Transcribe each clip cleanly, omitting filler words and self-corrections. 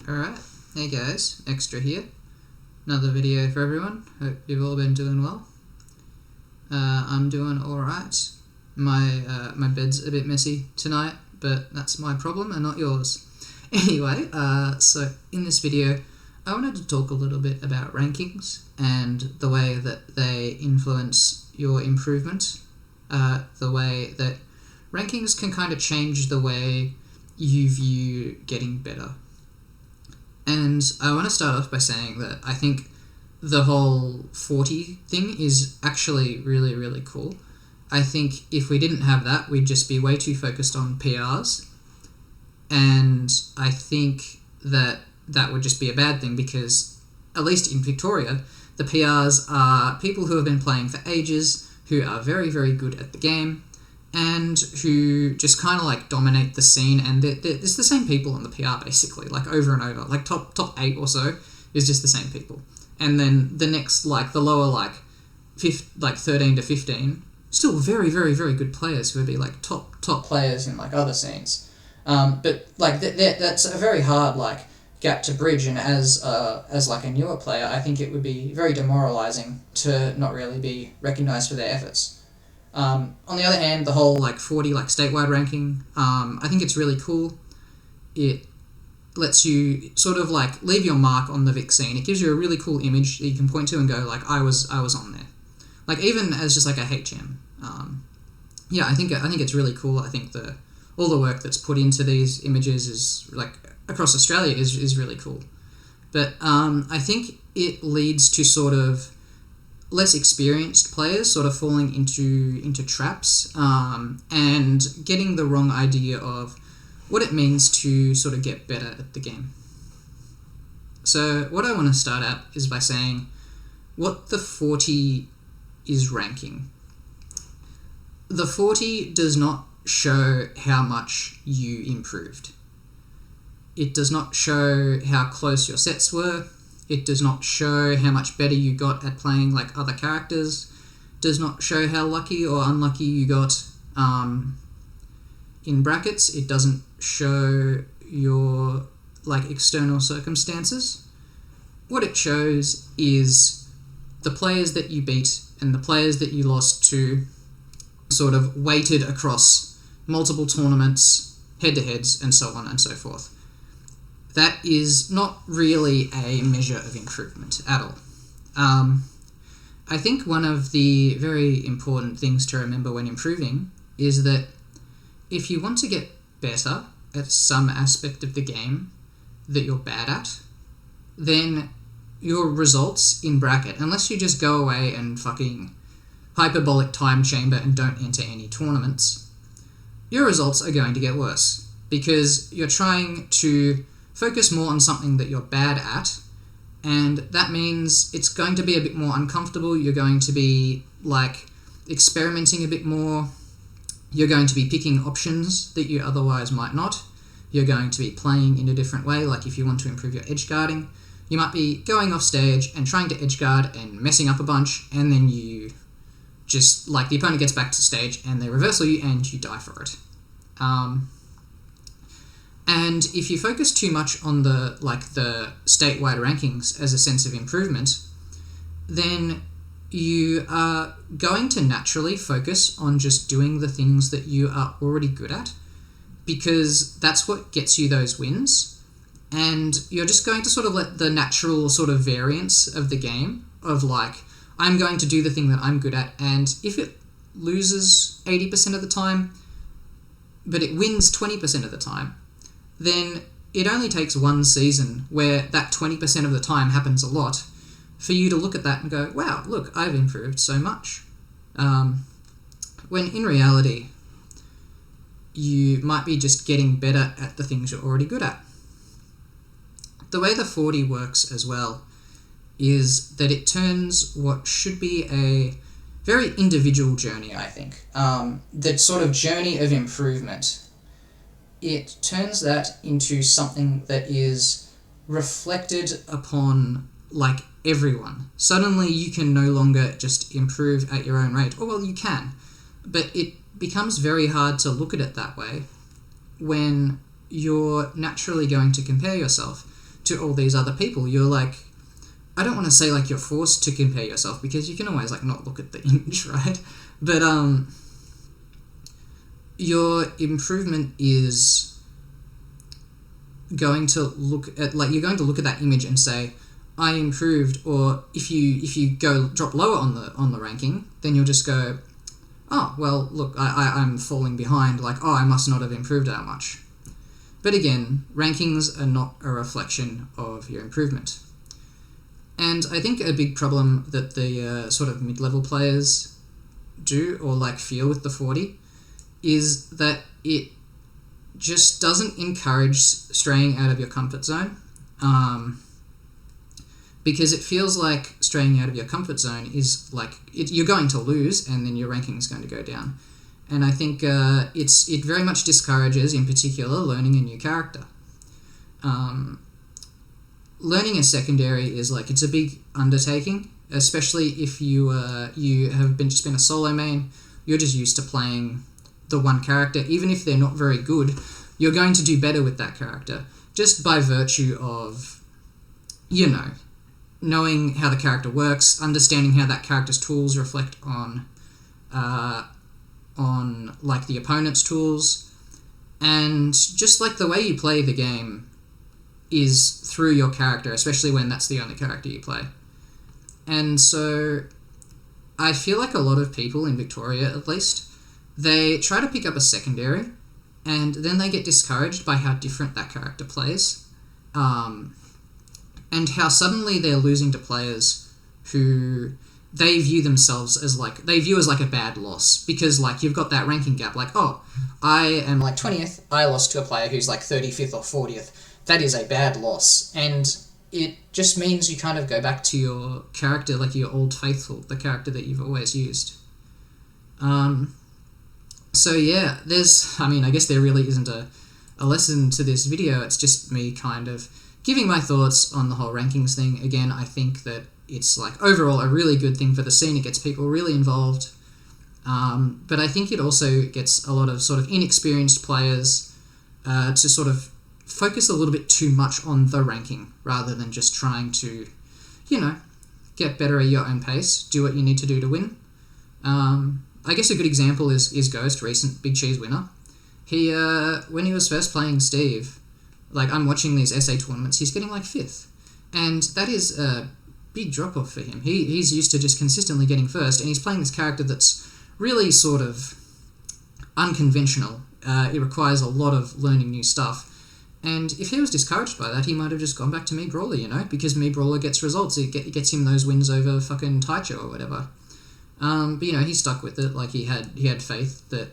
Alright, hey guys, Extra here. Another video for everyone. Hope you've all been doing well. I'm doing alright. My bed's a bit messy tonight, but that's my problem and not yours. Anyway, so in this video, I wanted to talk a little bit about rankings and the way that they influence your improvement. The way that rankings can kind of change the way you view getting better. And I want to start off by saying that I think the whole 40 thing is actually really, really cool. I think if we didn't have that, we'd just be way too focused on PRs. And I think that that would just be a bad thing because, at least in Victoria, the PRs are people who have been playing for ages, who are very, very good at the game, and who just kind of like dominate the scene, and it's the same people on the PR basically, like over and over, like top 8 or so is just the same people, and then the next, like the lower like 13 to 15, still very, very, very good players who would be like top players in like other scenes, but like that's a very hard like gap to bridge, and as like a newer player, I think it would be very demoralizing to not really be recognized for their efforts. On the other hand, the whole like 40 like statewide ranking, I think it's really cool. It lets you sort of like leave your mark on the Vic scene. It gives you a really cool image that you can point to and go like, I was on there. Like even as just like a HM. Yeah, I think it's really cool. I think all the work that's put into these images is like across Australia is really cool. But I think it leads to sort of less experienced players sort of falling into traps and getting the wrong idea of what it means to sort of get better at the game. So what I want to start out is by saying what the 40 is ranking. The 40 does not show how much you improved. It does not show how close your sets were. It does not show how much better you got at playing like other characters. Does not show how lucky or unlucky you got in brackets. It doesn't show your like external circumstances. What it shows is the players that you beat and the players that you lost to, sort of weighted across multiple tournaments, head-to-heads, and so on and so forth. That is not really a measure of improvement at all. I think one of the very important things to remember when improving is that if you want to get better at some aspect of the game that you're bad at, then your results in bracket, unless you just go away and fucking hyperbolic time chamber and don't enter any tournaments, your results are going to get worse because you're trying to focus more on something that you're bad at, and that means it's going to be a bit more uncomfortable. You're going to be like experimenting a bit more. You're going to be picking options that you otherwise might not. You're going to be playing in a different way. Like if you want to improve your edge guarding, you might be going off stage and trying to edge guard and messing up a bunch, and then you just like the opponent gets back to stage and they reversal you and you die for it. And if you focus too much on the statewide rankings as a sense of improvement, then you are going to naturally focus on just doing the things that you are already good at, because that's what gets you those wins. And you're just going to sort of let the natural sort of variance of the game of like, I'm going to do the thing that I'm good at, and if it loses 80% of the time, but it wins 20% of the time, then it only takes one season where that 20% of the time happens a lot for you to look at that and go, wow, look, I've improved so much. When in reality, you might be just getting better at the things you're already good at. The way the 40 works as well is that it turns what should be a very individual journey, I think, the sort of journey of improvement, it turns that into something that is reflected upon like everyone. Suddenly you can no longer just improve at your own rate. Oh, well, you can, but it becomes very hard to look at it that way when you're naturally going to compare yourself to all these other people. You're like, I don't want to say like you're forced to compare yourself, because you can always like not look at the image, right? But your improvement is going to look at, like, you're going to look at that image and say, I improved. Or if you go drop lower on the ranking, then you'll just go, oh well, look, I'm falling behind, like, oh, I must not have improved that much. But again, rankings are not a reflection of your improvement. And I think a big problem that the sort of mid-level players do, or like feel with the 40, is that it just doesn't encourage straying out of your comfort zone, because it feels like straying out of your comfort zone is like you're going to lose, and then your ranking is going to go down. And I think it very much discourages, in particular, learning a new character. Learning a secondary is like, it's a big undertaking, especially if you have just been a solo main. You're just used to playing the one character. Even if they're not very good, you're going to do better with that character just by virtue of, knowing how the character works, understanding how that character's tools reflect on like the opponent's tools, and just like the way you play the game is through your character, especially when that's the only character you play. And so I feel like a lot of people in Victoria, at least, they try to pick up a secondary, and then they get discouraged by how different that character plays, and how suddenly they're losing to players who they view themselves as like, they view as like a bad loss, because like you've got that ranking gap, like, oh, I am like 20th, I lost to a player who's like 35th or 40th. That is a bad loss. And it just means you kind of go back to your character, like your old faithful, the character that you've always used. So yeah, I guess there really isn't a lesson to this video. It's just me kind of giving my thoughts on the whole rankings thing. Again, I think that it's like overall a really good thing for the scene. It gets people really involved. But I think it also gets a lot of sort of inexperienced players to sort of focus a little bit too much on the ranking rather than just trying to, get better at your own pace, do what you need to do to win. I guess a good example is Ghost, recent Big Cheese winner. He, when he was first playing Steve, like I'm watching these SA tournaments, he's getting like 5th. And that is a big drop-off for him. He's used to just consistently getting first, and he's playing this character that's really sort of unconventional. It requires a lot of learning new stuff. And if he was discouraged by that, he might have just gone back to Me Brawler, because Me Brawler gets results. It gets him those wins over fucking Taicho or whatever. But he stuck with it. Like he had faith that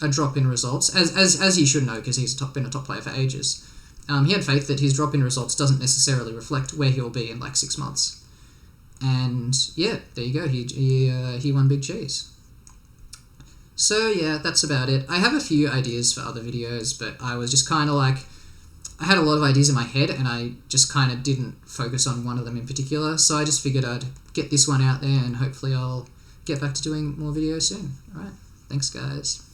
a drop in results, as he should know, because he's been a top player for ages. He had faith that his drop in results doesn't necessarily reflect where he'll be in like 6 months. And yeah, there you go. He won Big Cheese. So yeah, that's about it. I have a few ideas for other videos, but I was just kind of like, I had a lot of ideas in my head, and I just kind of didn't focus on one of them in particular. So I just figured I'd get this one out there, and hopefully I'll get back to doing more videos soon. All right. Thanks, guys.